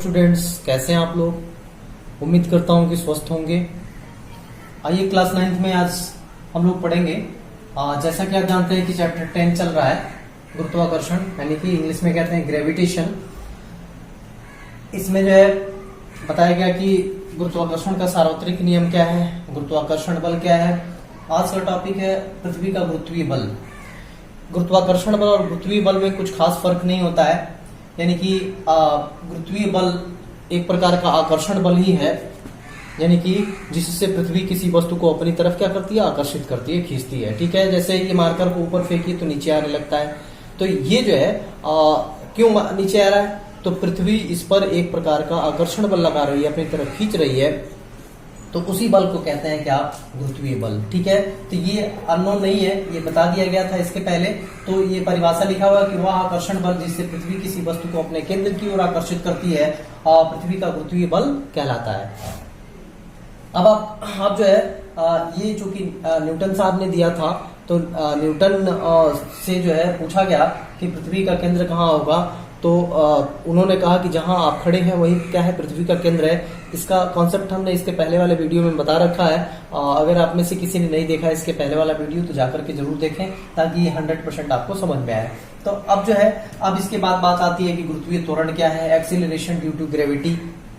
Students, कैसे हैं आप लोग। उम्मीद करता हूं कि स्वस्थ होंगे। आइए क्लास 9th में आज हम लोग पढ़ेंगे। जैसा कि आप जानते हैं कि चैप्टर 10 चल रहा है, गुरुत्वाकर्षण, यानी कि इंग्लिश में कहते हैं ग्रेविटेशन। इसमें जो है बताया गया कि गुरुत्वाकर्षण का सार्वत्रिक नियम क्या है, गुरुत्वाकर्षण बल क्या है। आज का टॉपिक है पृथ्वी का गुरुत्वीय बल। गुरुत्वाकर्षण बल और गुरुत्वीय बल में कुछ खास फर्क नहीं होता है, यानी कि गुरुत्वीय बल एक प्रकार का आकर्षण बल ही है, यानी कि जिससे पृथ्वी किसी वस्तु को अपनी तरफ क्या करती है, आकर्षित करती है, खींचती है। ठीक है, जैसे ये मार्कर को ऊपर फेंकिए तो नीचे आने लगता है। तो ये जो है क्यों नीचे आ रहा है, तो पृथ्वी इस पर एक प्रकार का आकर्षण बल लगा रही है, अपनी तरफ खींच रही है, तो उसी बल को कहते हैं क्या, गुरुत्वीय बल। ठीक है, तो ये अननोन नहीं है, ये बता दिया गया था इसके पहले। तो ये परिभाषा लिखा हुआ है कि वह आकर्षण बल जिससे पृथ्वी किसी वस्तु को अपने केंद्र की ओर आकर्षित करती है, पृथ्वी का गुरुत्वीय बल कहलाता है। अब आप जो है ये जो कि न्यूटन साहब ने दिया था, तो न्यूटन से जो है पूछा गया कि पृथ्वी का केंद्र कहाँ होगा, तो उन्होंने कहा कि जहां आप खड़े हैं वही क्या है, पृथ्वी का केंद्र है। इसका कॉन्सेप्ट हमने इसके पहले वाले वीडियो में बता रखा है। अगर आप में से किसी ने नहीं देखा इसके पहले वाला वीडियो तो जाकर के जरूर देखें, ताकि ये 100% आपको समझ में आए। तो अब जो है, अब इसके बाद बात आती है कि गुरुत्वीय त्वरण क्या है, एक्सीलरेशन ड्यू टू ग्रेविटी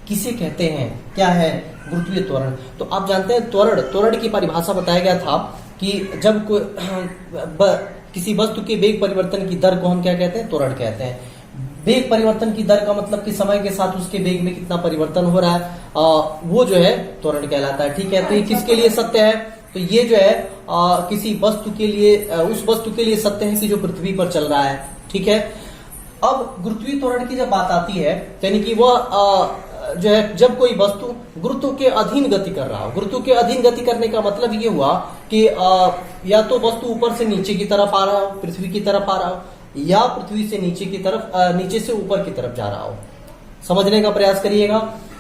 किसे कहते हैं, क्या है गुरुत्वीय त्वरण। तो आप जानते हैं त्वरण की परिभाषा बताया गया था कि जब किसी वस्तु के वेग परिवर्तन की दर को हम क्या कहते हैं, त्वरण कहते हैं। वेग परिवर्तन की दर का मतलब कि समय के साथ उसके वेग में कितना परिवर्तन हो रहा है, वो जो है त्वरण कहलाता है। ठीक है, तो ये किसके लिए सत्य है, तो ये जो है किसी वस्तु के लिए, उस वस्तु के लिए सत्य है कि जो पृथ्वी पर चल रहा है। ठीक है, अब गुरुत्वीय त्वरण की जब बात आती है, यानी कि वह जो है जब कोई वस्तु गुरुत्व के अधीन गति कर रहा हो। गुरुत्व के अधीन गति करने का मतलब ये हुआ कि या तो वस्तु ऊपर से नीचे की तरफ आ रहा हो, पृथ्वी की तरफ आ रहा हो, या पृथ्वी से नीचे की तरफ, नीचे से ऊपर की तरफ जा रहा हो। समझने का प्रयास करिएगा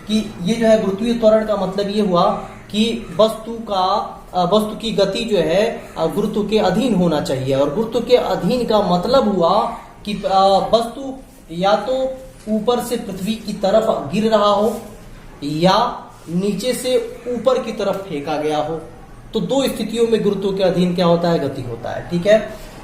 कि ये जो है गुरुत्वीय त्वरण का मतलब ये हुआ कि वस्तु की गति जो है गुरुत्व के अधीन होना चाहिए। और गुरुत्व के अधीन का मतलब हुआ कि वस्तु या तो ऊपर से पृथ्वी की तरफ गिर रहा हो या नीचे से ऊपर की तरफ फेंका गया हो। तो दो स्थितियों में गुरुत्व के अधीन क्या होता है, गति होता है। ठीक है,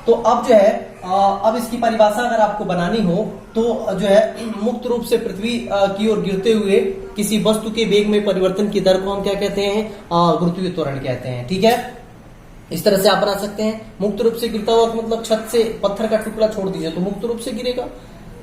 तो अब जो है अब इसकी परिभाषा अगर आपको बनानी हो तो जो है मुक्त रूप से पृथ्वी की ओर गिरते हुए किसी वस्तु के वेग में परिवर्तन की दर को हम क्या कहते हैं, गुरुत्वीय त्वरण कहते हैं। ठीक है, इस तरह से आप बना सकते हैं। मुक्त रूप से गिरता हुआ मतलब छत से पत्थर का टुकड़ा छोड़ दीजिए तो मुक्त रूप से गिरेगा,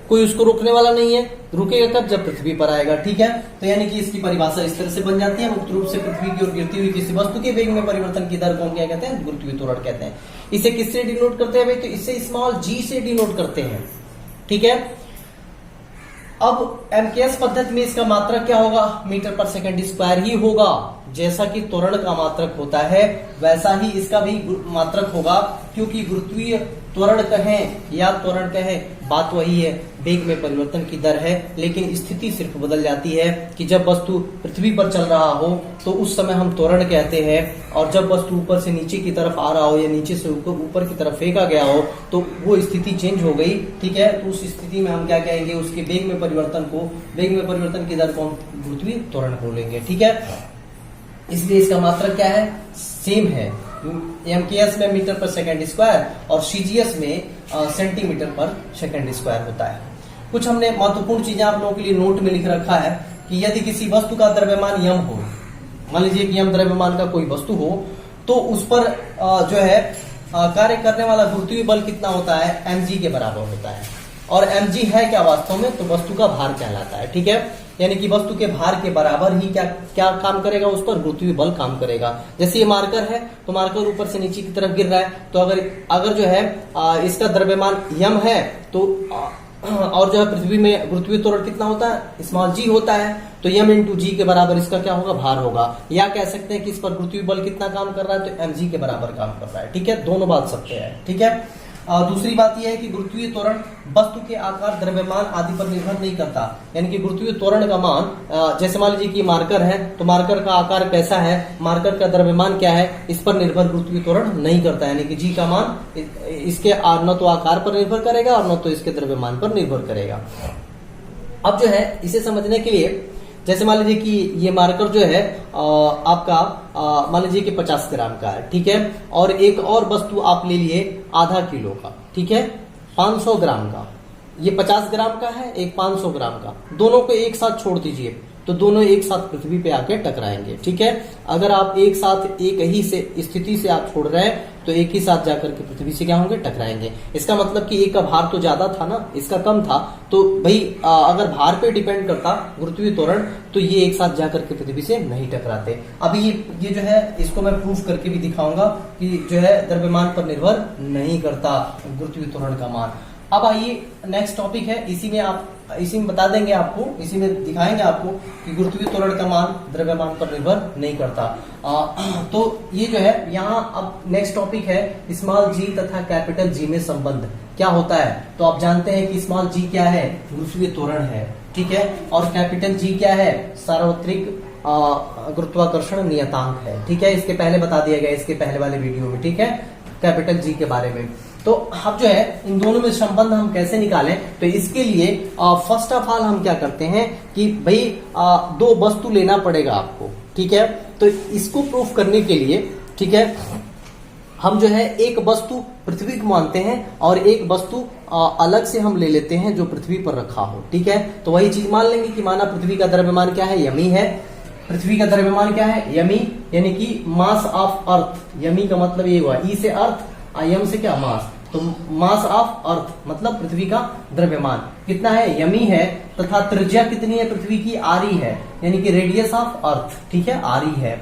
कोई उसको रोकने वाला नहीं है। रुकेगा कब, जब पृथ्वी पर आएगा। ठीक है, तो यानी कि इसकी परिभाषा इस तरह से बन जाती है, मुक्त रूप से पृथ्वी की ओर गिरती हुई किसी वस्तु के वेग में परिवर्तन की दर को हम क्या कहते हैं, गुरुत्वीय त्वरण कहते हैं। इसे किससे डिनोट करते हैं भाई, तो इसे स्मॉल जी से डिनोट करते हैं। ठीक है, अब एमकेएस पद्धति में इसका मात्रक क्या होगा, मीटर पर सेकंड स्क्वायर ही होगा। जैसा कि त्वरण का मात्रक होता है वैसा ही इसका भी मात्रक होगा, क्योंकि गुरुत्वीय त्वरण कहें या त्वरण कहें बात वही है, वेग में परिवर्तन की दर है, लेकिन स्थिति सिर्फ बदल जाती है कि जब वस्तु पृथ्वी पर चल रहा हो तो उस समय हम त्वरण कहते हैं, और जब वस्तु ऊपर से नीचे की तरफ आ रहा हो या नीचे से ऊपर की तरफ फेंका गया हो तो वो स्थिति चेंज हो गई। ठीक है, तो उस स्थिति में हम क्या कहेंगे, उसके वेग में परिवर्तन की दर को हम गुरुत्वीय त्वरण बोलेंगे। ठीक है, इसलिए इसका मात्रक क्या है, सेम है। एमकेएस में मीटर पर सेकंड स्क्वायर और सीजीएस में सेंटीमीटर पर सेकंड स्क्वायर होता है। कुछ हमने महत्वपूर्ण चीजें आप लोगों के लिए नोट में लिख रखा है कि यदि किसी वस्तु का द्रव्यमान यम हो, मान लीजिए कि यम द्रव्यमान का कोई वस्तु हो, तो उस पर जो है कार्य करने वाला गुरुत्वीय बल कितना होता है, mg के बराबर होता है। और mg है क्या वास्तव में, तो वस्तु का भार कहलाता है। ठीक है, यानी कि वस्तु के भार के बराबर ही क्या काम करेगा, उस पर गुरुत्वीय बल काम करेगा। जैसे ये मार्कर है, तो मार्कर ऊपर से नीचे की तरफ गिर रहा है, तो अगर जो है इसका द्रव्यमान यम है, तो और जो है पृथ्वी में गुरुत्वीय त्वरण कितना होता है, स्मॉल जी होता है, तो यम इंटू जी के बराबर इसका क्या होगा, भार होगा। या कह सकते हैं कि इस पर गुरुत्वीय बल कितना काम कर रहा है, तो mg के बराबर काम कर रहा है। ठीक है, दोनों बात सत्य है। ठीक है, दूसरी बात यह है कि गुरुत्वीय त्वरण वस्तु के आकार, द्रव्यमान आदि पर निर्भर नहीं करता। यानी कि गुरुत्वीय त्वरण का मान, जैसे मान लीजिए कि मार्कर है, तो मार्कर का आकार कैसा है, मार्कर का द्रव्यमान क्या है, इस पर निर्भर गुरुत्वीय त्वरण नहीं करता। यानी कि जी का मान इसके न तो आकार पर निर्भर करेगा और न तो इसके द्रव्यमान पर निर्भर करेगा। अब जो है इसे समझने के लिए जैसे मान लीजिए कि ये मार्कर जो है आपका मान लीजिए कि 50 ग्राम का है, ठीक है, और एक और वस्तु आप ले लिए आधा किलो का, ठीक है, 500 ग्राम का। ये 50 ग्राम का है, एक 500 ग्राम का, दोनों को एक साथ छोड़ दीजिए तो दोनों एक साथ पृथ्वी पे आके टकराएंगे, ठीक है। अगर आप एक साथ एक ही से स्थिति से आप छोड़ रहे हैं तो एक ही साथ जाकर के पृथ्वी से क्या होंगे, टकराएंगे। इसका मतलब कि एक का भार तो ज्यादा था ना, इसका कम था, तो भाई अगर भार पे डिपेंड करता गुरुत्वीय त्वरण तो ये एक साथ जाकर के पृथ्वी से नहीं टकराते। अभी ये जो है इसको मैं प्रूफ करके भी दिखाऊंगा कि जो है द्रव्यमान पर निर्भर नहीं करता गुरुत्वीय त्वरण का मान। अब आइए नेक्स्ट टॉपिक है, इसी में बता देंगे आपको, इसी में दिखाएंगे आपको कि गुरुत्वीय त्वरण का मान द्रव्यमान पर निर्भर नहीं करता। तो ये जो है यहाँ अब नेक्स्ट टॉपिक है स्मॉल जी तथा कैपिटल जी में संबंध क्या होता है। तो आप जानते हैं कि स्मॉल जी क्या है, गुरुत्वीय त्वरण है, ठीक है, और कैपिटल जी क्या है, सार्वत्रिक गुरुत्वाकर्षण नियतांक है, ठीक है। इसके पहले बता दिया गया, इसके पहले वाले वीडियो में, ठीक है, कैपिटल जी के बारे में। तो अब जो है इन दोनों में संबंध हम कैसे निकालें, तो इसके लिए फर्स्ट ऑफ ऑल हम क्या करते हैं कि भाई दो वस्तु लेना पड़ेगा आपको, ठीक है। तो इसको प्रूफ करने के लिए, ठीक है, हम जो है एक वस्तु पृथ्वी को मानते हैं और एक वस्तु अलग से हम ले लेते हैं जो पृथ्वी पर रखा हो, ठीक है। तो वही चीज मान लेंगे कि माना पृथ्वी का द्रव्यमान क्या है, यमी है। पृथ्वी का द्रव्यमान क्या है, यमी, यानी कि मास ऑफ अर्थ। यमी का मतलब ये हुआ, ई से अर्थ, यम से क्या, मास, तो मास ऑफ अर्थ मतलब पृथ्वी का द्रव्यमान कितना है, यमी है, तथा त्रिज्या कितनी है पृथ्वी की, आरी है, यानी कि रेडियस ऑफ अर्थ, ठीक है, आरी है।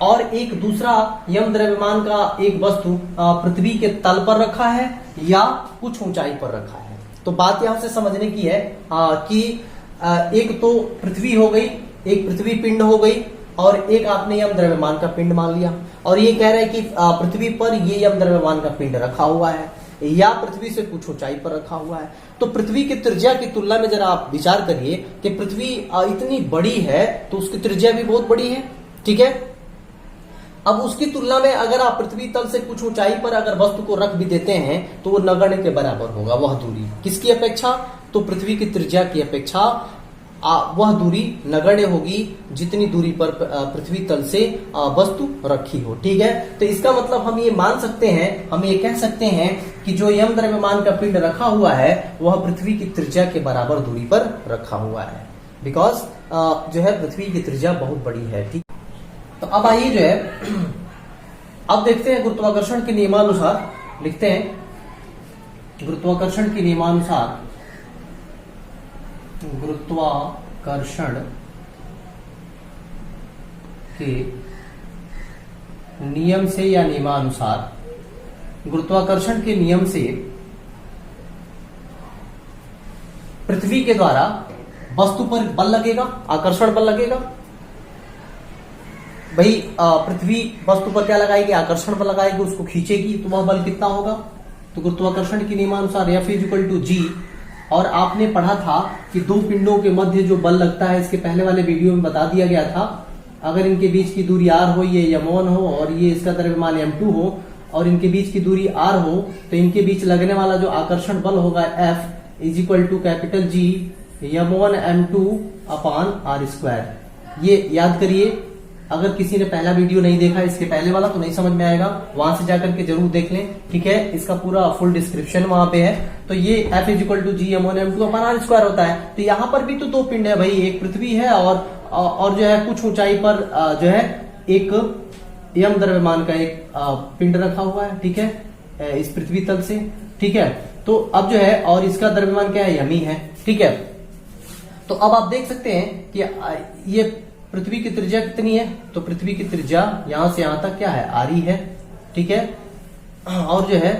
और एक दूसरा यम द्रव्यमान का एक वस्तु पृथ्वी के तल पर रखा है या कुछ ऊंचाई पर रखा है। तो बात यहां से समझने की है कि एक तो पृथ्वी हो गई, एक पृथ्वी पिंड हो गई, और एक आपने यम द्रव्यमान का पिंड मान लिया, और ये कह रहे हैं कि पृथ्वी पर ये यम द्रव्यमान का पिंड रखा हुआ है या पृथ्वी से कुछ ऊंचाई पर रखा हुआ है। तो पृथ्वी की त्रिज्या की तुलना में जरा आप विचार करिए कि पृथ्वी इतनी बड़ी है तो उसकी त्रिज्या भी बहुत बड़ी है, ठीक है। अब उसकी तुलना में अगर आप पृथ्वी तल से कुछ ऊंचाई पर अगर वस्तु को रख भी देते हैं तो वो नगण्य के बराबर होगा। वह दूरी किसकी अपेक्षा, तो पृथ्वी की त्रिज्या की अपेक्षा वह दूरी नगण्य होगी जितनी दूरी पर पृथ्वी तल से वस्तु रखी हो, ठीक है। तो इसका मतलब हम ये मान सकते हैं, हम ये कह सकते हैं कि जो यम द्रव्यमान का पिंड रखा हुआ है वह पृथ्वी की त्रिज्या के बराबर दूरी पर रखा हुआ है, बिकॉज जो है पृथ्वी की त्रिज्या बहुत बड़ी है, ठीक। तो अब आइए जो है अब देखते हैं गुरुत्वाकर्षण के नियमानुसार, लिखते हैं गुरुत्वाकर्षण के नियमानुसार, गुरुत्वाकर्षण के नियम से या नियमानुसार, गुरुत्वाकर्षण के नियम से पृथ्वी के द्वारा वस्तु पर बल लगेगा, आकर्षण बल लगेगा। भाई पृथ्वी वस्तु पर क्या लगाएगी, आकर्षण बल लगाएगी, उसको खींचेगी, तो वह बल कितना होगा, तो गुरुत्वाकर्षण के नियमानुसार F = G। और आपने पढ़ा था कि दो पिंडों के मध्य जो बल लगता है, इसके पहले वाले वीडियो में बता दिया गया था, अगर इनके बीच की दूरी r हो, ये m1 हो और ये इसका द्रव्यमान m2 हो, और इनके बीच की दूरी r हो, तो इनके बीच लगने वाला जो आकर्षण बल होगा F = G m1 m2/r²। ये याद करिए, अगर किसी ने पहला वीडियो नहीं देखा इसके पहले वाला तो नहीं समझ में आएगा, वहां से जाकर के जरूर देख लें, ठीक है। इसका पूरा फुल डिस्क्रिप्शन वहां पे है। तो ये F = G m1 m2/r² होता है। तो यहाँ पर भी तो दो पिंड है भाई, एक पृथ्वी है और जो है कुछ ऊंचाई पर जो है एक यम द्रव्यमान का एक पिंड रखा हुआ है, ठीक है, इस पृथ्वी तल से, ठीक है। तो अब जो है, और इसका द्रव्यमान क्या है, यमी है, ठीक है। तो अब आप देख सकते हैं कि ये पृथ्वी की त्रिज्या कितनी है, तो पृथ्वी की त्रिज्या यहां से यहां तक क्या है, आरी है, ठीक है। और जो है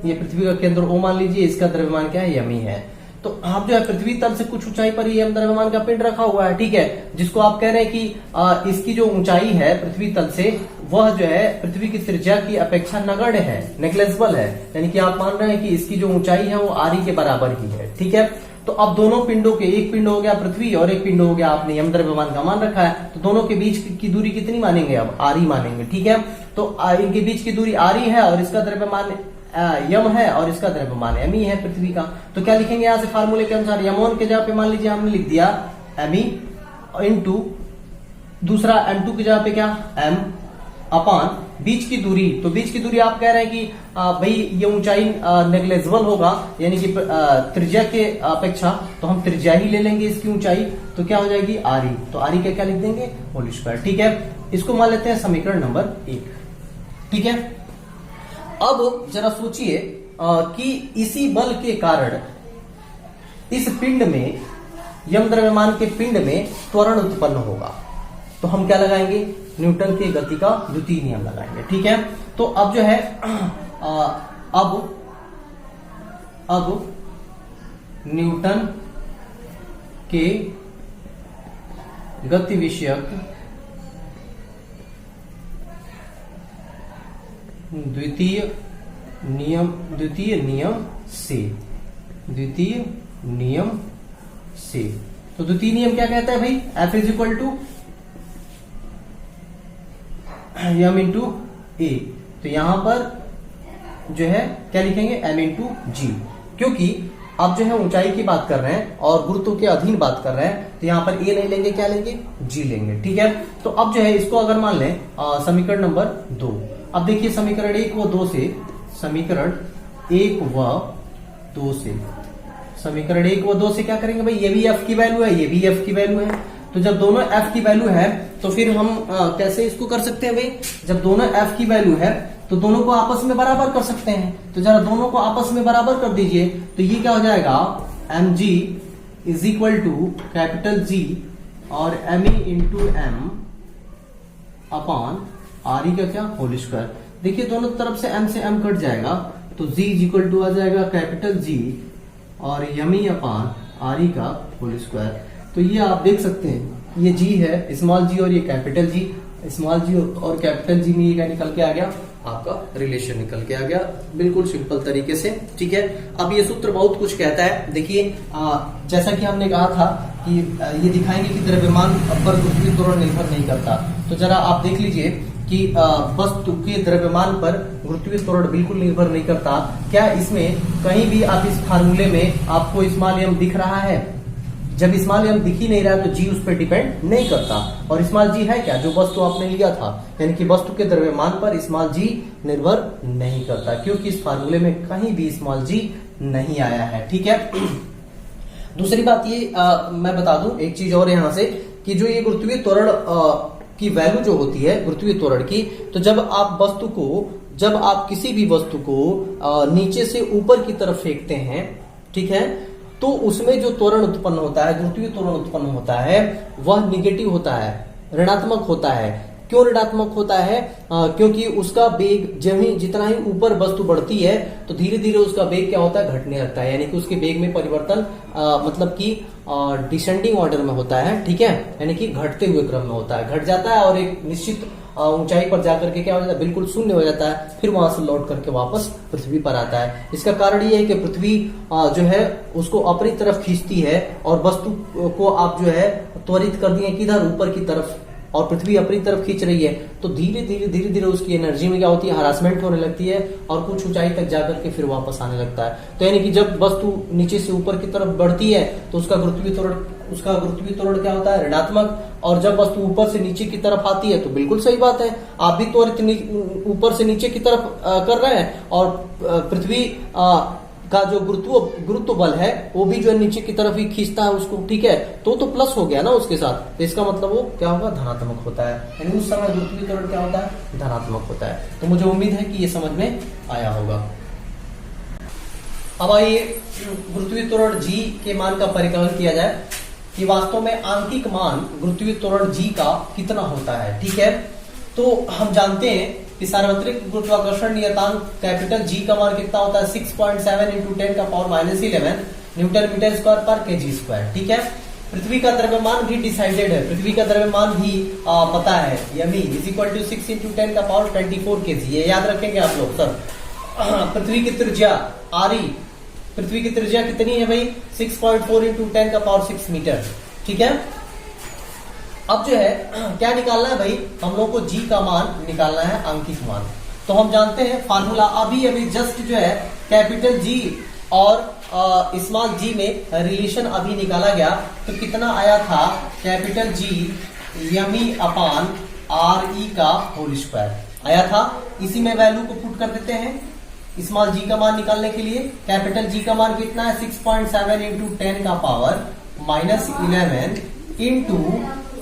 ये पृथ्वी का केंद्र O मान लीजिए, इसका द्रव्यमान क्या है, यमी है। तो आप जो है पृथ्वी तल से कुछ ऊंचाई पर यम द्रव्यमान का पिंड रखा हुआ है, ठीक है, जिसको आप कह रहे हैं कि इसकी जो ऊंचाई है पृथ्वी तल से, वह जो है पृथ्वी की त्रिज्या की अपेक्षा नगण्य है, नेग्लेजिबल है, यानी कि आप मान रहे हैं कि इसकी जो ऊंचाई है वो आरी के बराबर ही है, ठीक है। तो अब दोनों पिंडों के, एक पिंड हो गया पृथ्वी और एक पिंड हो गया आपने यम द्रव्यमान का मान रखा है, तो दोनों के बीच की दूरी कितनी मानेंगे, अब आरी मानेंगे, ठीक है। तो इनके बीच की दूरी आरी है और इसका द्रव्यमान यम है और इसका द्रव्यमान एम है पृथ्वी का। तो क्या लिखेंगे यहां से फार्मूले के अनुसार, यम1 के जगह पे मान लीजिए हमने लिख दिया एम इंटू दूसरा m2 की जगह पे क्या m अपान बीच की दूरी। तो बीच की दूरी आप कह रहे हैं कि भाई ये ऊंचाई नेग्लेजिबल होगा, यानी कि त्रिज्या के अपेक्षा, तो हम त्रिज्या ही ले लेंगे इसकी ऊंचाई। तो क्या हो जाएगी आर ई, तो आर ई का क्या लिख देंगे होल स्क्वायर। ठीक है, इसको मान लेते हैं समीकरण नंबर 1। ठीक है, अब जरा सोचिए कि इसी बल के कारण इस पिंड में, यम द्रव्यमान के पिंड में त्वरण उत्पन्न होगा। तो हम क्या लगाएंगे, न्यूटन के गति का द्वितीय नियम लगाएंगे। ठीक है, तो अब जो है अब न्यूटन के गति विषयक द्वितीय नियम से तो द्वितीय नियम क्या कहता है भाई, F is equal to m into a. तो यहां पर जो है क्या लिखेंगे m इंटू जी, क्योंकि आप जो है ऊंचाई की बात कर रहे हैं और गुरुत्व के अधीन बात कर रहे हैं, तो यहाँ पर a नहीं लेंगे, क्या लेंगे g लेंगे। ठीक है, तो अब जो है इसको अगर मान लें समीकरण नंबर 2। अब देखिए समीकरण 1 व 2 से, समीकरण 1 व 2 से, समीकरण 1 व 2 से क्या करेंगे भाई, ये भी f की वैल्यू है, ये भी f की वैल्यू है। तो जब दोनों f की वैल्यू है तो फिर हम कैसे इसको कर सकते हैं भाई, जब दोनों f की वैल्यू है तो दोनों को आपस में बराबर कर सकते हैं। तो जरा दोनों को आपस में बराबर कर दीजिए, तो ये क्या हो जाएगा mg is equal to capital G और me into m upon R E का क्या होल स्क्वायर। देखिए दोनों तरफ से m से m कट जाएगा, तो g इज इक्वल टू आ जाएगा कैपिटल G और यमी अपान आर ई का होल स्क्वायर। तो ये आप देख सकते हैं, ये g है स्मॉल g और ये कैपिटल G, स्मॉल g और कैपिटल G में ये क्या निकल के आ गया, आपका रिलेशन निकल के आ गया, बिल्कुल सिंपल तरीके से। ठीक है, अब ये सूत्र बहुत कुछ कहता है। देखिए जैसा कि हमने कहा था कि ये दिखाएंगे कि द्रव्यमान पर गुरुत्वीय त्वरण निर्भर नहीं करता। तो जरा आप देख लीजिए कि वस्तु के द्रव्यमान पर गुरुत्वीय त्वरण बिल्कुल निर्भर नहीं करता। क्या इसमें कहीं भी आप इस फार्मूले में आपको स्मॉल m दिख रहा है? जब स्मॉल m दिख ही नहीं रहा तो g उस पर डिपेंड नहीं करता। और स्मॉल g है क्या, जो वस्तु आपने लिया था, यानी कि वस्तु के द्रव्यमान पर स्मॉल g निर्भर नहीं करता, क्योंकि इस फार्मूले में कहीं भी स्मॉल g नहीं आया है। ठीक है, दूसरी बात ये मैं बता दूं एक चीज और यहाँ से, कि जो ये गुरुत्वीय त्वरण की वैल्यू जो होती है गुरुत्वीय त्वरण की, तो जब आप किसी भी वस्तु को नीचे से ऊपर की तरफ फेंकते हैं, ठीक है, तो उसमें जो त्वरण उत्पन्न होता है, गुरुत्वीय त्वरण उत्पन्न होता है, वह निगेटिव होता है, ऋणात्मक होता है। क्यों ऋणात्मक होता है? क्योंकि उसका वेग जितना ही ऊपर वस्तु बढ़ती है तो धीरे धीरे उसका वेग क्या होता है, घटने लगता है, यानी कि उसके वेग में परिवर्तन मतलब कि डिसेंडिंग ऑर्डर में होता है। ठीक है, यानी कि घटते हुए क्रम में होता है, घट जाता है और एक निश्चित ऊंचाई पर जाकर के क्या हो जाता है, बिल्कुल शून्य हो जाता है, फिर वहां से लौट करके वापस पृथ्वी पर आता है। इसका कारण ये है कि पृथ्वी जो है उसको अपनी तरफ खींचती है और वस्तु को आप जो है त्वरित कर दिए किधर, ऊपर की तरफ, और पृथ्वी अपनी तरफ खींच रही है, तो धीरे धीरे उसकी एनर्जी में क्या होती है, हरासमेंट होने लगती है और कुछ ऊंचाई तक जाकर के फिर वापस आने लगता है। तो यानी कि जब वस्तु नीचे से ऊपर की तरफ बढ़ती है तो उसका गुरुत्वीय त्वरण क्या होता है, ऋणात्मक, और जब वस्तु ऊपर से नीचे की तरफ आती है तो बिल्कुल सही बात है, आप भी त्वरित ऊपर से नीचे की तरफ कर रहे हैं और पृथ्वी का जो गुरुत्व बल है वो भी जो है नीचे की तरफ ही खींचता है उसको। ठीक है, तो प्लस हो गया ना उसके साथ, तो इसका मतलब वो क्या होगा, धनात्मक होता है, यानी उस समय गुरुत्वीय त्वरण क्या होता है, धनात्मक होता है। तो मुझे उम्मीद है कि ये समझ में आया होगा। अब आइए गुरुत्वीय त्वरण g के मान का परिकलन किया जाए कि वास्तव में आंकिक मान गुरुत्वीय त्वरण g का कितना होता है। ठीक है, तो हम जानते हैं कि सार्वत्रिक गुरुत्वाकर्षण नियतांक कैपिटल G का मान कितना होता है, 6.7 इंटू 10 का पावर -11 न्यूटन मीटर स्क्वायर पर केजी स्क्वायर। ठीक है, पृथ्वी का द्रव्यमान भी डिसाइडेड है, पृथ्वी का द्रव्यमान भी पता है, यमी इज इक्वल टू 6 इंटू 10 का पावर 24 केजी। ये याद रखेंगे आप लोग सर। पृथ्वी की त्रिज्या आरी, पृथ्वी की त्रिज्या कितनी है भाई, 6.4 इंटू 10 का पावर 6 मीटर। ठीक है, अब जो है क्या निकालना है भाई, हम लोग को g का मान निकालना है, आंकिक मान। तो हम जानते हैं फार्मूला अभी अभी जस्ट जो है कैपिटल जी और स्मॉल जी में रिलेशन अभी निकाला गया, तो कितना आया था, कैपिटल जी यमी अपान आर ई का होल स्क्वायर आया था। इसी में वैल्यू को पुट कर देते हैं स्मॉल जी का मान निकालने के लिए। कैपिटल जी का मान कितना है, 6.7 इंटू 10 का पावर -11 इंटू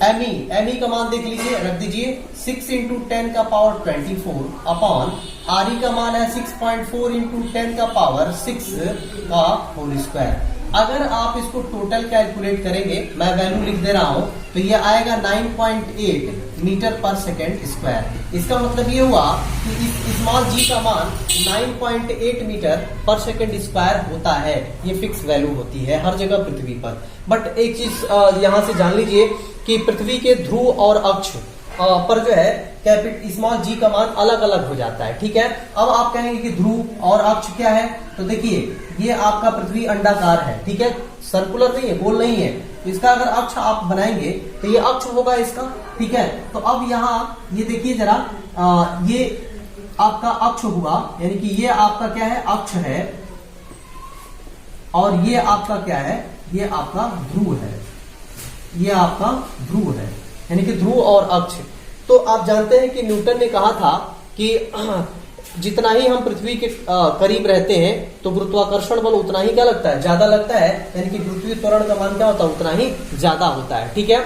एमई का मान देख लीजिए, रख दीजिए 6 इंटू 10 का पावर 24 अपॉन आर ई का मान है 6.4 इंटू 10 का पावर 6 का होल स्क्वायर। अगर आप इसको टोटल कैलकुलेट करेंगे, मैं वैल्यू लिख दे रहा हूं, तो ये आएगा 9.8 मीटर पर सेकेंड स्क्वायर। इसका मतलब ये हुआ कि इस स्मॉल जी का मान 9.8 मीटर पर सेकेंड स्क्वायर होता है। ये फिक्स वैल्यू होती है हर जगह पृथ्वी पर। बट एक चीज यहां से जान लीजिए कि पृथ्वी के ध्रुव और अक्ष पर जो है कैपिटल स्मॉल जी का मान अलग अलग हो जाता है, ठीक है। अब आप कहेंगे कि ध्रुव और अक्ष क्या है, तो देखिए ये आपका पृथ्वी अंडाकार है, ठीक है, सर्कुलर नहीं है, गोल नहीं है। तो इसका अगर अक्ष आप बनाएंगे तो ये अक्ष होगा इसका, ठीक है। तो अब यहाँ ये देखिए जरा, ये आपका अक्ष हुआ, यानी कि ये आपका क्या है, अक्ष है, और ये आपका क्या है, ये आपका ध्रुव है, ये आपका ध्रुव है, यानी कि ध्रुव और अक्ष। तो आप जानते हैं कि न्यूटन ने कहा था कि जितना ही हम पृथ्वी के करीब रहते हैं तो गुरुत्वाकर्षण बल उतना ही क्या लगता है, ज्यादा लगता है, यानी कि पृथ्वी त्वरण का मान क्या होता है, उतना ही ज्यादा होता है, ठीक है।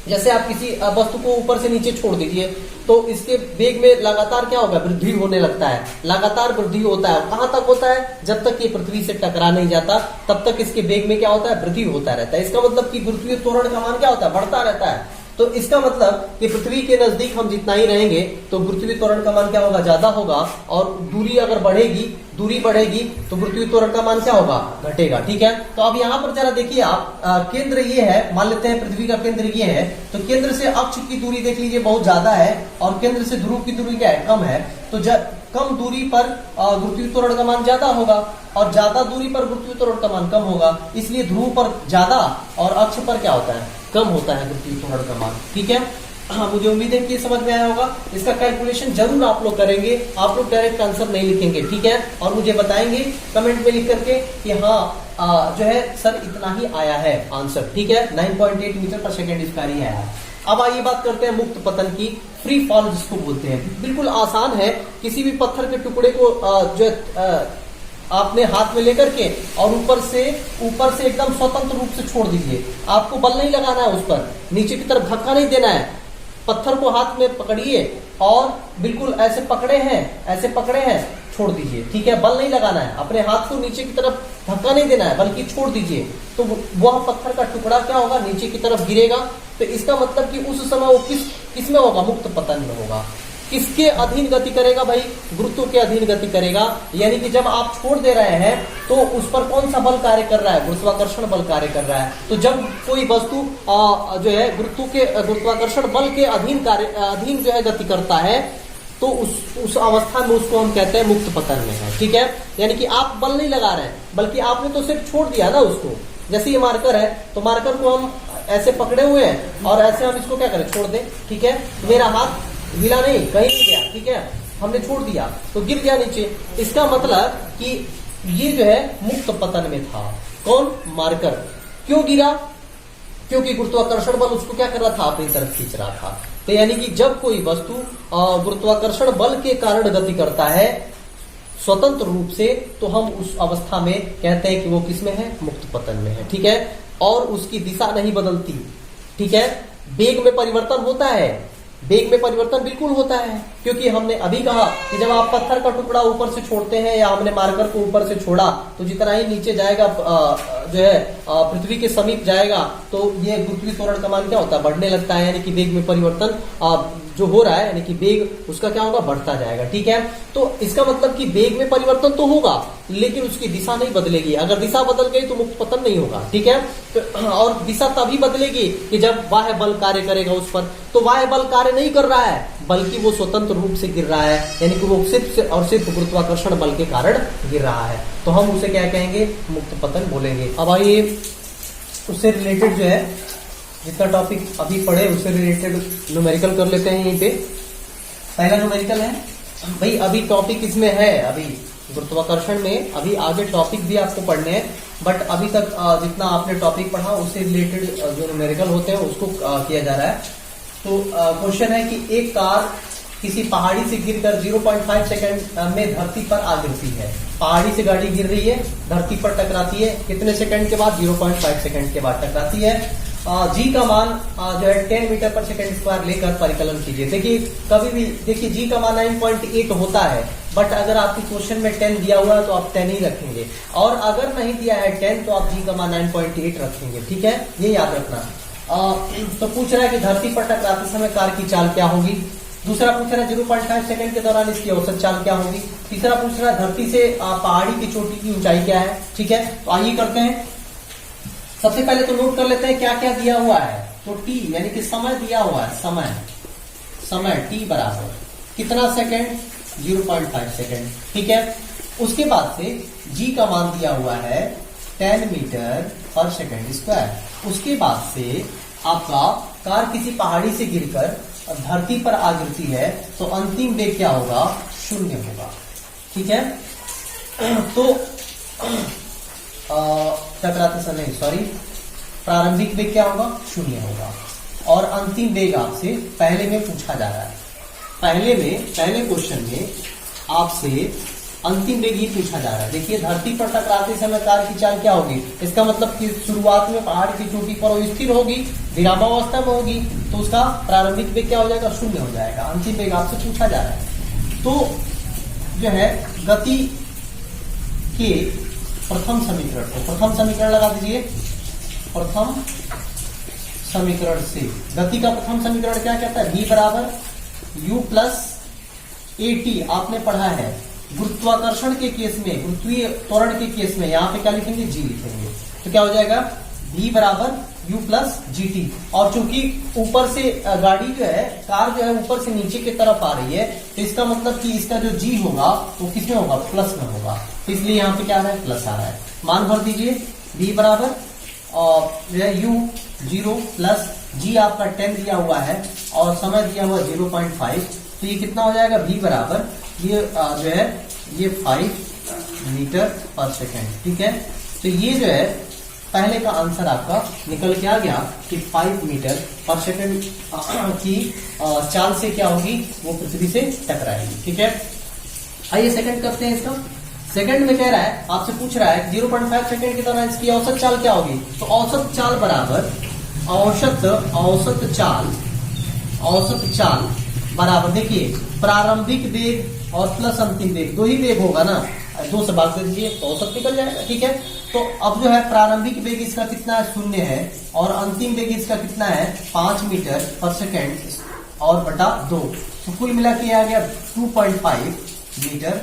जैसे आप किसी वस्तु को ऊपर से नीचे छोड़ दीजिए तो इसके वेग में लगातार क्या होगा, वृद्धि होने लगता है, लगातार वृद्धि होता है। कहां तक होता है, जब तक ये पृथ्वी से टकरा नहीं जाता तब तक इसके वेग में क्या होता है, वृद्धि होता रहता है। इसका मतलब कि पृथ्वी त्वरण का मान क्या होता है, बढ़ता रहता है। तो इसका मतलब कि पृथ्वी के नजदीक हम जितना ही रहेंगे तो पृथ्वी त्वरण का मान क्या होगा, ज्यादा होगा, और दूरी अगर बढ़ेगी, दूरी बढ़ेगी तो पृथ्वी त्वरण का मान क्या होगा, घटेगा, ठीक है। तो अब यहाँ पर जरा देखिए आप, केंद्र ये है, मान लेते हैं पृथ्वी का केंद्र ये है, तो केंद्र से अक्ष की दूरी देख लीजिए बहुत ज्यादा है, और केंद्र से ध्रुव की दूरी क्या है, कम है। तो कम दूरी पर पृथ्वी त्वरण का मान ज्यादा होगा, और ज्यादा दूरी पर पृथ्वी त्वरण का मान कम होगा, इसलिए ध्रुव पर ज्यादा और अक्ष पर क्या होता है, कम होता है पृथ्वी त्वरण का मान, ठीक है। हाँ, मुझे उम्मीद है कि समझ में आया होगा। इसका कैलकुलेशन जरूर आप लोग करेंगे, आप लोग डायरेक्ट आंसर नहीं लिखेंगे, ठीक है, और मुझे बताएंगे कमेंट में लिख करके कि हाँ जो है सर इतना ही आया है आंसर, ठीक है, 9.8 मीटर पर सेकेंड स्क्वायर ही आया है। अब आइए बात करते हैं मुक्त पतन की, फ्री फॉल जिसको बोलते हैं। बिल्कुल आसान है, किसी भी पत्थर के टुकड़े को जो आपने हाथ में लेकर के और ऊपर से एकदम स्वतंत्र रूप से छोड़ दीजिए। आपको बल नहीं लगाना है, उस पर नीचे की तरफ धक्का नहीं देना है। पत्थर को हाथ में पकड़िए और बिल्कुल ऐसे पकड़े हैं, छोड़ दीजिए, ठीक है, बल नहीं लगाना है, अपने हाथ को नीचे की तरफ धक्का नहीं देना है, बल्कि छोड़ दीजिए, तो वह पत्थर का टुकड़ा क्या होगा, नीचे की तरफ गिरेगा। तो इसका मतलब कि उस समय वो किस में होगा, मुक्त पतन में होगा। किसके अधीन गति करेगा भाई, गुरुत्व के अधीन गति करेगा। यानी कि जब आप छोड़ दे रहे हैं तो उस पर कौन सा बल कार्य कर रहा है, गुरुत्वाकर्षण बल कार्य कर रहा है। तो जब कोई वस्तु जो है गुरुत्वाकर्षण बल के अधीन जो है गति करता है, तो उस अवस्था में उसको हम कहते हैं मुक्त पतन में है, ठीक है। यानी कि आप बल नहीं लगा रहे हैं, बल्कि आपने तो सिर्फ छोड़ दिया ना उसको। जैसे ये मार्कर है, तो मार्कर को हम ऐसे पकड़े हुए हैं और ऐसे हम इसको क्या करें, छोड़ दें, ठीक है। मेरा हाथ हिला नहीं, कहीं नहीं गया, ठीक है, हमने छोड़ दिया तो गिर गया नीचे। इसका मतलब कि ये जो है मुक्त पतन में था। कौन, मार्कर। क्यों गिरा, क्योंकि गुरुत्वाकर्षण बल उसको क्या कर रहा था, अपनी तरफ खींच रहा था। तो यानी कि जब कोई वस्तु गुरुत्वाकर्षण बल के कारण गति करता है स्वतंत्र रूप से, तो हम उस अवस्था में कहते हैं कि वो किसमें है, मुक्त पतन में है, ठीक है। और उसकी दिशा नहीं बदलती, ठीक है। वेग में परिवर्तन होता है, वेग में परिवर्तन बिल्कुल होता है, क्योंकि हमने अभी कहा कि जब आप पत्थर का टुकड़ा ऊपर से छोड़ते हैं या हमने मार्कर को ऊपर से छोड़ा, तो जितना ही नीचे जाएगा जो है पृथ्वी के समीप जाएगा, तो ये पृथ्वी त्वरण का मान क्या होता है, बढ़ने लगता है। यानी कि वेग में परिवर्तन जो हो रहा है, यानी कि वेग उसका क्या होगा, बढ़ता जाएगा, ठीक है। तो इसका मतलब कि वेग में परिवर्तन तो होगा, लेकिन उसकी दिशा नहीं बदलेगी। अगर दिशा बदल गई तो मुक्त पतन नहीं होगा, ठीक है। तो और दिशा तभी बदलेगी कि जब बाह्य बल कार्य करेगा उस पर। तो बाह्य बल कार्य नहीं कर रहा है, बल्कि वो स्वतंत्र रूप से गिर रहा है, यानी कि वो सिर्फ और सिर्फ गुरुत्वाकर्षण बल के कारण गिर रहा है। तो हम उसे क्या कहेंगे, मुक्त पतन बोलेंगे। अब आइए उससे रिलेटेड जो है जितना टॉपिक अभी पढ़े उससे रिलेटेड न्यूमेरिकल कर लेते हैं। यहीं पे पहला न्यूमेरिकल है भाई अभी टॉपिक इसमें है, अभी गुरुत्वाकर्षण में अभी आगे टॉपिक भी आपको पढ़ने हैं, बट अभी तक जितना आपने टॉपिक पढ़ा उससे रिलेटेड जो न्यूमेरिकल होते हैं उसको किया जा रहा है। तो क्वेश्चन है कि एक कार किसी पहाड़ी से गिरकर 0.5 सेकंड में धरती पर आ गिरती है। पहाड़ी से गाड़ी गिर रही है, धरती पर टकराती है, कितने सेकंड के बाद? 0.5 सेकंड के बाद टकराती है। जी का मान जो है 10 मीटर पर सेकंड स्क्वायर लेकर परिकलन कीजिए। देखिए कभी भी देखिए जी का मान 9.8 होता है, बट अगर आपके क्वेश्चन में 10 दिया हुआ है तो आप 10 ही रखेंगे, और अगर नहीं दिया है 10 तो आप जी का मान 9.8 रखेंगे। ठीक है, ये याद रखना। तो पूछ रहा है कि धरती पर टकराते समय कार की चाल क्या होगी। दूसरा पूछ रहा है 0.5 सेकंड के दौरान इसकी औसत चाल क्या होगी। तीसरा पूछ रहा है धरती से पहाड़ी की चोटी की ऊंचाई क्या है। ठीक है, तो आइए करते हैं। सबसे पहले तो नोट कर लेते हैं क्या क्या दिया हुआ है। तो टी यानी कि समय दिया हुआ है, समय टी बराबर कितना सेकंड? 0.5 सेकंड। ठीक है, उसके बाद से जी का मान दिया हुआ है 10 मीटर पर सेकंड स्क्वायर। उसके बाद से आपका कार किसी पहाड़ी से गिरकर धरती पर आ गिरती है तो अंतिम वेग क्या होगा? 0 होगा। ठीक है, तो टकराते समय प्रारंभिक वेग क्या होगा? 0 होगा। और अंतिम वेग आपसे पहले में पूछा जा रहा है। पहले क्वेश्चन में आपसे अंतिम वेग ही पूछा जा रहा है। देखिए धरती पर टकराते समय कार की चाल क्या होगी? इसका मतलब कि शुरुआत में पहाड़ की चोटी पर वो स्थिर होगी, विरामावस्था में होगी, तो उसका प्रारंभिक वेग क्या हो जाएगा? 0 हो जाएगा। अंतिम वेग आपसे पूछा जा रहा है। तो जो है गति के प्रथम समीकरण लगा दीजिए। प्रथम समीकरण से गति का प्रथम समीकरण क्या कहता है? v बराबर u प्लस AT। आपने पढ़ा है गुरुत्वाकर्षण के केस में, गुरुत्वीय त्वरण के केस में यहाँ पे क्या लिखेंगे? g लिखेंगे। तो क्या हो जाएगा? v बराबर u प्लस GT। और चूंकि ऊपर से गाड़ी जो है, कार जो है ऊपर से नीचे की तरफ आ रही है, तो इसका मतलब कि इसका जो g होगा वो किसमें होगा? प्लस में होगा। तो इसलिए यहाँ पे क्या आ रहा है? प्लस आ रहा है। मान भर दीजिए v बराबर u 0 प्लस g आपका 10 दिया हुआ है और समय दिया हुआ 0.5। तो ये कितना हो जाएगा? v बराबर ये जो है ये 5 मीटर पर सेकेंड। ठीक है, तो ये जो है पहले का आंसर आपका निकल के आ गया कि 5 मीटर पर सेकेंड की चाल से क्या होगी? वो पृथ्वी से टकराएगी। ठीक है, आइए सेकंड करते हैं इसका। सेकंड में कह रहा है, आपसे पूछ रहा है 0.5 सेकंड के दौरान इसकी औसत चाल क्या होगी। तो औसत चाल बराबर औसत चाल बराबर देखिए प्रारंभिक वेग और प्लस अंतिम वेग, दो ही वेग होगा ना, 2 से भाग दे दीजिए तो औसत निकल जाएगा। ठीक है, तो अब जो है प्रारंभिक वेग इसका कितना है? 0 है, और अंतिम वेग इसका कितना है? 5 मीटर पर सेकेंड और बटा 2। तो कुल मिला के आ गया 2.5 मीटर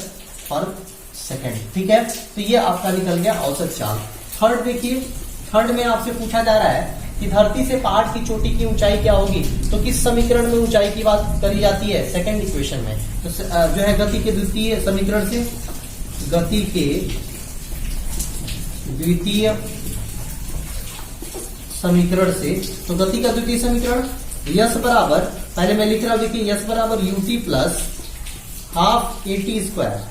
पर सेकेंड। ठीक है, तो ये आपका निकल गया औसत चाल। थर्ड देखिए, थर्ड में आपसे पूछा जा रहा है कि धरती से पहाड़ की चोटी की ऊंचाई क्या होगी। तो किस समीकरण में ऊंचाई की बात करी जाती है? सेकंड इक्वेशन में। तो जो है गति के द्वितीय समीकरण से, गति के द्वितीय समीकरण से, तो गति का द्वितीय समीकरण यस बराबर, पहले मैं लिख रहा हूं देखिए यस बराबर ut plus half AT square.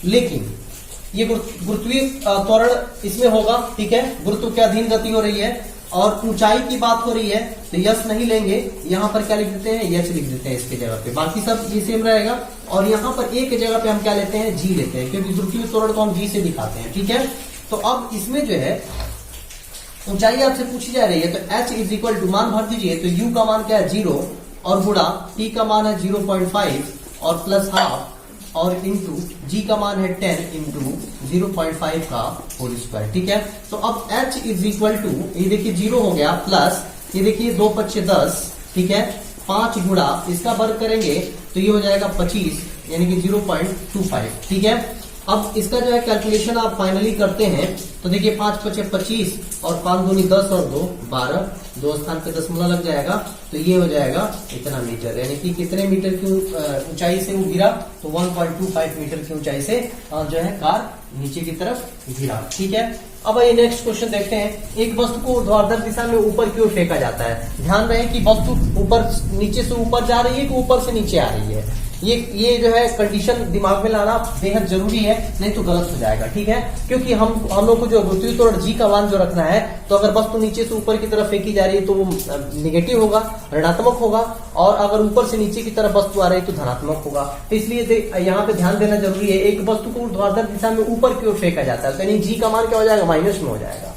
लेकिन ये गुरुत्वीय त्वरण इसमें होगा। ठीक है, गुरुत्व के अधीन गति हो रही है और ऊंचाई की बात हो रही है, तो यस नहीं लेंगे, यहाँ पर क्या लिख देते हैं? यस लिख देते हैं इसके जगह पे, बाकी सब जी सेम रहेगा। और यहाँ पर एक जगह पे हम क्या लेते हैं? जी लेते हैं, क्योंकि गुरुत्वीय त्वरण को हम जी से दिखाते हैं। ठीक है, तो अब इसमें जो है ऊंचाई आपसे पूछी जा रही है, तो h इज इक्वल टू मान भर दीजिए। तो u का मान क्या है? 0, और गुणा t का मान है 0.5 और प्लस हाफ, और इंटू जी का मान है 10 इंटू 0.5 का होल स्क्वायर। ठीक है, तो अब h इज इक्वल टू, ये देखिए 0 हो गया, प्लस ये देखिए 2 5 10। ठीक है, 5 गुणा इसका वर्ग करेंगे तो ये हो जाएगा 25, यानी कि 0.25। ठीक है, अब इसका जो है कैलकुलेशन आप फाइनली करते हैं तो देखिए 5 5 25 और 5 दूनी 10 और 2 12, 2 स्थान पे दशमलव लग जाएगा, तो ये हो जाएगा इतना मीटर, यानी कि कितने मीटर की ऊंचाई से वो गिरा? तो 1.25 मीटर की ऊंचाई से जो है कार नीचे की तरफ गिरा। ठीक है, अब ये नेक्स्ट क्वेश्चन देखते हैं। एक वस्तु को ऊर्ध्वाधर दिशा में ऊपर की ओर फेंका जाता है। ध्यान रहे कि वस्तु ऊपर नीचे से ऊपर जा रही है कि ऊपर से नीचे आ रही है। ये जो है कंडीशन दिमाग में लाना बेहद जरूरी है, नहीं तो गलत हो जाएगा, ठीक है। क्योंकि हम लोग को जो गुरुत्वीय त्वरण जी का मान जो रखना है, तो अगर वस्तु नीचे से ऊपर की तरफ फेंकी जा रही है तो वो निगेटिव होगा, ऋणात्मक होगा, और अगर ऊपर से नीचे की तरफ वस्तु आ रही है तो धनात्मक होगा। तो इसलिए यहाँ पे ध्यान देना जरूरी है, एक वस्तु को ऊर्ध्वाधर दिशा में ऊपर की ओर फेंका जाता है, तो यानी जी का मान क्या हो जाएगा, माइनस में हो जाएगा।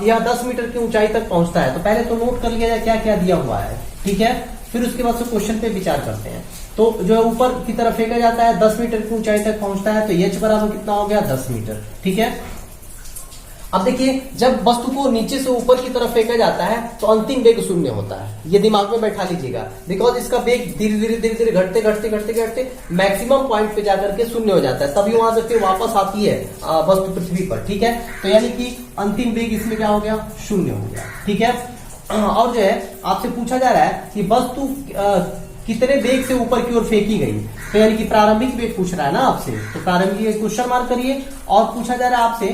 यह 10 मीटर की ऊंचाई तक पहुंचता है। तो पहले तो नोट कर लिया जाए क्या क्या दिया हुआ है, ठीक है। फिर उसके बाद से क्वेश्चन पे विचार करते हैं। तो जो है ऊपर की तरफ फेंका जाता है, 10 मीटर की ऊंचाई तक पहुंचता है, तो एच बराबर कितना हो गया, 10 मीटर, ठीक है। अब देखिए, जब वस्तु को नीचे से ऊपर की तरफ फेंका जाता है तो अंतिम वेग शून्य होता है, ये दिमाग में बैठा लीजिएगा। बिकॉज इसका वेग धीरे धीरे घटते मैक्सिमम पॉइंट पे जाकर के शून्य हो जाता है, तभी वहां से फिर वापस आती है वस्तु पृथ्वी पर, ठीक है। तो यानी कि अंतिम वेग इसमें क्या हो गया, शून्य हो गया, ठीक है। और जो है आपसे पूछा जा रहा है कि वस्तु कितने वेग से ऊपर की ओर फेंकी गई, तो यानी कि प्रारंभिक वेग पूछ रहा है ना आपसे, तो प्रारंभिक क्वेश्चन मार्क करिए। और पूछा जा रहा है आपसे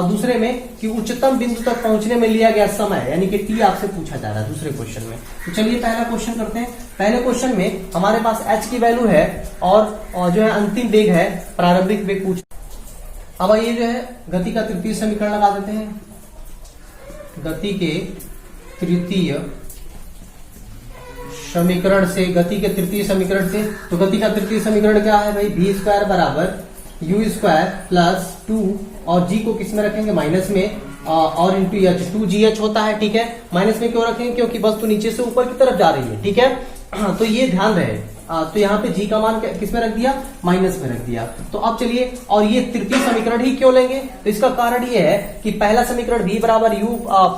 दूसरे में कि उच्चतम बिंदु तक पहुंचने में लिया गया समय, यानी कि टी आपसे पूछा जा रहा है दूसरे क्वेश्चन में। तो चलिए पहला क्वेश्चन करते हैं। पहले क्वेश्चन में हमारे पास एच की वैल्यू है और जो है अंतिम वेग है, प्रारंभिक वेग पूछ। अब ये जो है गति का तृतीय समीकरण लगा देते हैं। गति के तृतीय समीकरण से, गति के तृतीय समीकरण से, तो गति का तृतीय समीकरण क्या है भाई, v स्क्वायर बराबर u स्क्वायर प्लस 2, और g को किस में रखेंगे, माइनस में, और इंटू एच, 2gh होता है, ठीक है। माइनस में क्यों रखेंगे, क्योंकि वस्तु नीचे से ऊपर की तरफ जा रही है, ठीक है। तो ये ध्यान रहे। तो यहाँ पे g का मान किस में रख दिया, माइनस में रख दिया। तो अब चलिए, और ये तृतीय समीकरण ही क्यों लेंगे, तो इसका कारण ये है कि पहला समीकरण v बराबर u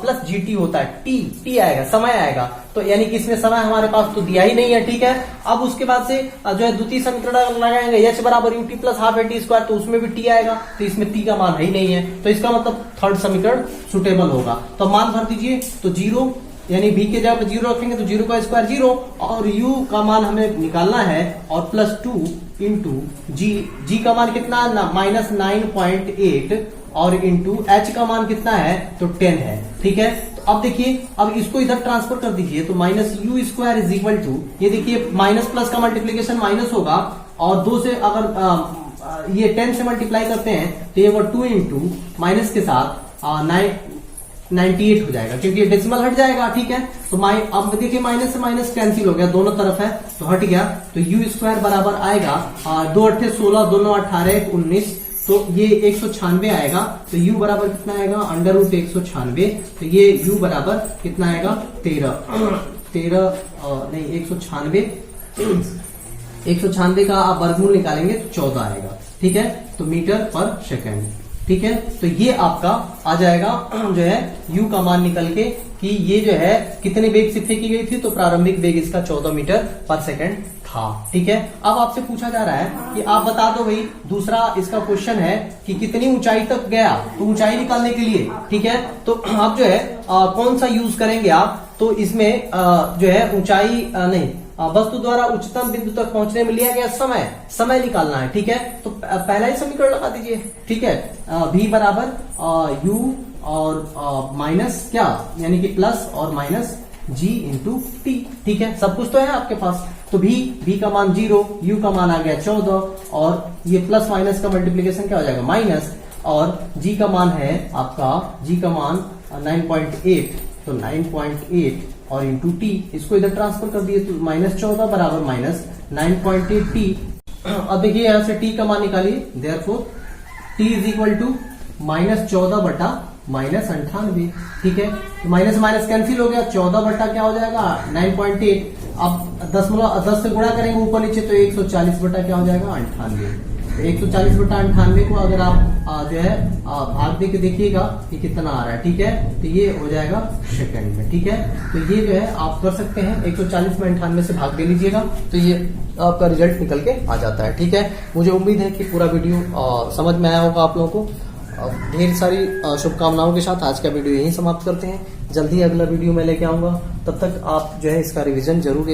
प्लस gt होता है, t आएगा, समय आएगा, तो यानी कि इसमें समय हमारे पास तो दिया ही नहीं है, ठीक है। अब उसके बाद से जो है द्वितीय समीकरण लगाएंगे, h बराबर ut प्लस हाफ है टी स्क्वायर, तो उसमें भी t आएगा, तो इसमें t का मान है ही नहीं है, तो इसका मतलब थर्ड समीकरण सुटेबल होगा। तो मान भर दीजिए, तो 0, यानी v के जगह 0 रखेंगे तो 0 का स्क्वायर 0, और u का मान हमें निकालना है, और प्लस 2 इंटू जी का मान कितना है, माइनस 9.8, और इंटू h का मान कितना है, तो 10 है, ठीक है। तो अब देखिए, अब इसको इधर ट्रांसफर कर दीजिए, तो minus you square is equal to, ये देखिए माइनस प्लस का मल्टीप्लीकेशन माइनस होगा, और 2 से अगर ये 10 से मल्टीप्लाई करते हैं तो ये वो 2 इंटू माइनस के साथ 98 हो जाएगा, क्योंकि ये डेसिमल हट जाएगा, ठीक है। तो अब देखिए माइनस से माइनस कैंसिल हो गया, दोनों तरफ है तो हट गया, तो यू स्क्वायर बराबर आएगा 2 8 16, 2 9 18 19, तो ये 196 आएगा। तो u बराबर कितना आएगा, अंडर रूट 196, तो ये u बराबर कितना आएगा, 196 का आप वर्गमूल निकालेंगे तो 14 आएगा, ठीक है। तो मीटर पर सेकेंड, ठीक है। तो ये आपका आ जाएगा जो है u का मान निकल के कि ये जो है कितने वेग से फेंकी गई थी, तो प्रारंभिक वेग इसका 14 मीटर पर सेकेंड था, ठीक है। अब आपसे पूछा जा रहा है कि आप बता दो भाई, दूसरा इसका क्वेश्चन है कि कितनी ऊंचाई तक गया, तो ऊंचाई निकालने के लिए, ठीक है, तो आप जो है कौन सा यूज करेंगे आप, तो इसमें जो है ऊंचाई नहीं, वस्तु द्वारा उच्चतम बिंदु तक पहुंचने में लिया गया समय निकालना है, ठीक है। तो पहला ही समीकरण लगा दीजिए, ठीक है। v बराबर u और माइनस क्या, यानी कि प्लस और माइनस g इंटू टी, ठीक है। सब कुछ तो है आपके पास, तो v का मान 0, u का मान आ गया 14, और ये प्लस माइनस का मल्टीप्लीकेशन क्या हो जाएगा, माइनस, और g का मान है आपका, g का मान 9.8, तो 9.8 और इंटू टी, इसको इधर ट्रांसफर कर दिए, तो माइनस 14 बराबर माइनस 9.8 टी। अब देखिए यहां से टी का मान निकालिए, therefore T is equal to minus 14 बटा माइनस 98, ठीक है। तो माइनस माइनस कैंसिल हो गया, 14 बटा क्या हो जाएगा, 9.8, अब 10 से गुणा करेंगे ऊपर नीचे, तो 140 बटा क्या हो जाएगा, 98। 140 बटा 98 को अगर आप जो है भाग दे के देखिएगा कि कितना आ रहा है, ठीक है, तो ये हो जाएगा सेकंड में, ठीक है। तो ये जो है आप कर सकते हैं, 140 में 98 से भाग दे लीजिएगा, तो ये आपका रिजल्ट निकल के आ जाता है, ठीक है। मुझे उम्मीद है कि पूरा वीडियो समझ में आया होगा आप लोगों को। ढेर सारी शुभकामनाओं के साथ आज का वीडियो यहीं समाप्त करते हैं। जल्दी अगला वीडियो मैं लेके आऊंगा, तब तक आप जो है इसका रिवीजन जरूर